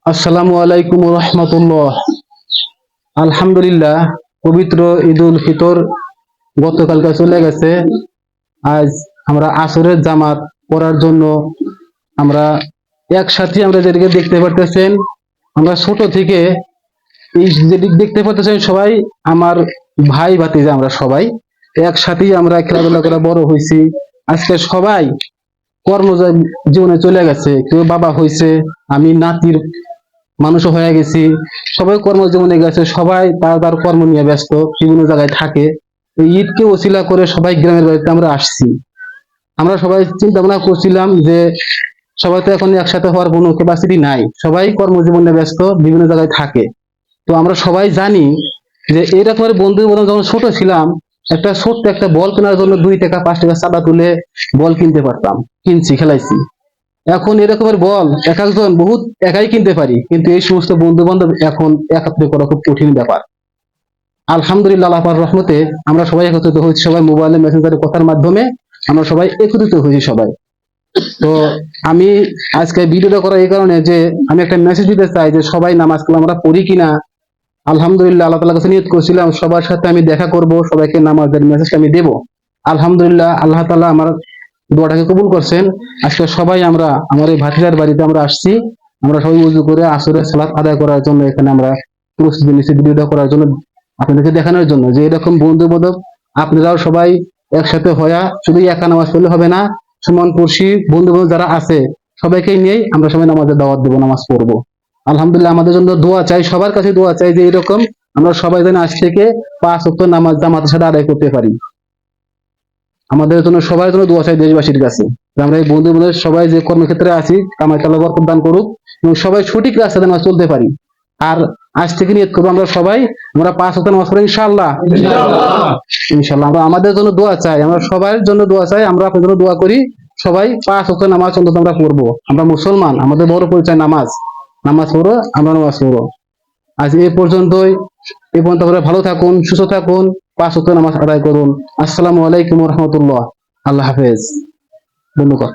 আসসালামু আলাইকুম রহমতুল্লাহ। আলহামদুলিল্লাহ, পবিত্র ঈদুল ফিতর গতকালকে চলে গেছে। আজ আমরা আসরের জামাত পড়ার জন্য আমরা একসাথে আমরা যেদিকে দেখতে পারতেছেন, আমরা ছোট থেকে এই যেদিক দেখতে পারতেছেন সবাই আমার ভাই ভাতিজা, আমরা সবাই একসাথেই আমরা খেলাধুলা করে বড় হয়েছি। আজকে সবাই কর্ম জীবনে চলে গেছে, কেউ বাবা হয়েছে, আমি নাতির মানুষও হয়ে গেছি। সবাই কর্মজীবনে গেছে, সবাই তার তার কর্ম নিয়ে ব্যস্ত, বিভিন্ন জায়গায় থাকে। এই ঈদকে ওসিলা করে সবাই গ্রামের বাড়িতে আমরা আসছি। আমরা সবাই চিন্তা ভাবনা করছিলাম যে সবাই তো এখন একসাথে হওয়ার কোনো ক্যাপাসিটি নাই, সবাই কর্মজীবনে ব্যস্ত, বিভিন্ন জায়গায় থাকে। তো আমরা সবাই জানি যে এইরকমের বন্ধু বান্ধব যখন ছোট ছিলাম, একটা ছোট্ট একটা বল কেনার জন্য 2 টাকা 5 টাকা চাঁদা তুলে বল কিনতে পারতাম, কিনছি, খেলাইছি। এখন এরকমের বল এক একজন বহুত একাই কিনতে পারি, কিন্তু এই সমস্ত বন্ধু বান্ধব এখন একাত্রে করা খুব কঠিন ব্যাপার। আলহামদুলিল্লাহ, আল্লাহ পাকের রহমতে আমরা সবাই একত্রিত হয়েছি, সবাই মোবাইলে মেসেঞ্জারে কথার মাধ্যমে আমরা সবাই একত্রিত হয়েছি সবাই। তো আমি আজকে ভিডিওটা করা এই কারণে যে আমি একটা মেসেজ দিতে চাই যে সবাই নামাজ কালাম আমরা পড়ি কিনা। আলহামদুলিল্লাহ, আল্লাহ তাআলার কাছে নিয়ত করেছিলাম সবার সাথে আমি দেখা করব, সবাইকে নামাজের মেসেজটা আমি দেব। আলহামদুলিল্লাহ, আল্লাহ তাআলা আমার দোয়াটাকে কবুল করছেন। আজকে সবাই আমরা আমার এই ভাতিজার বাড়িতে আমরা আসছি। আমরা সবাই ওযু করে আসরের সালাত আদায় করার জন্য এখানে আমরা প্রস্তুতি নিচ্ছি, ভিডিওটা করার জন্য, আপনাদেরকে দেখানোর জন্য যে এরকম বন্ধু বান্ধব আপনারাও সবাই একসাথে হয়া শুধু একা নামাজ পড়লে হবে না, সমান পড়শি বন্ধু বান্ধব যারা আছে সবাইকে নিয়েই আমরা সবাই নামাজের দাওয়াত দেবো, নামাজ পড়বো। আলহামদুলিল্লাহ, আমাদের জন্য দোয়া চাই, সবার কাছে দোয়া চাই যে এরকম আমরা সবাই যেন আজ থেকে 5 ওয়াক্ত নামাজ জামাতের সাথে আদায় করতে পারি। আমাদের জন্য সবার জন্য দোয়া চাই দেশবাসীর কাছে যে আমরা এই বন্ধু বান্ধব সবাই যে কর্মক্ষেত্রে আছি, কামাই আল্লাহ বরকত দান করুক এবং সবাই সঠিক রাস্তাতে আমরা চলতে পারি। আর আজ থেকে নিয়ত করবো আমরা সবাই আমরা 5 ওয়াক্ত নামাজ পড়ি ইনশাআল্লাহ। ইনশাআল্লাহ আমরা আমাদের জন্য দোয়া চাই, আমরা সবার জন্য দোয়া চাই, আমরা আপনাদের জন্য দোয়া করি। সবাই 5 ওয়াক্ত নামাজ অন্তত আমরা পড়বো। আমরা মুসলমান, আমাদের বড় পরিচয় নামাজ। নামাজ পড়ো, আমরা নামাজ পড়ো। আজ এ পর্যন্তই। এ পর্যন্ত আপনারা ভালো থাকুন, সুস্থ থাকুন, 5 ওয়াক্ত নামাজ আদায় করুন। আসসালামু আলাইকুম রহমতুল্লাহ। আল্লাহ হাফেজ। ধন্যবাদ।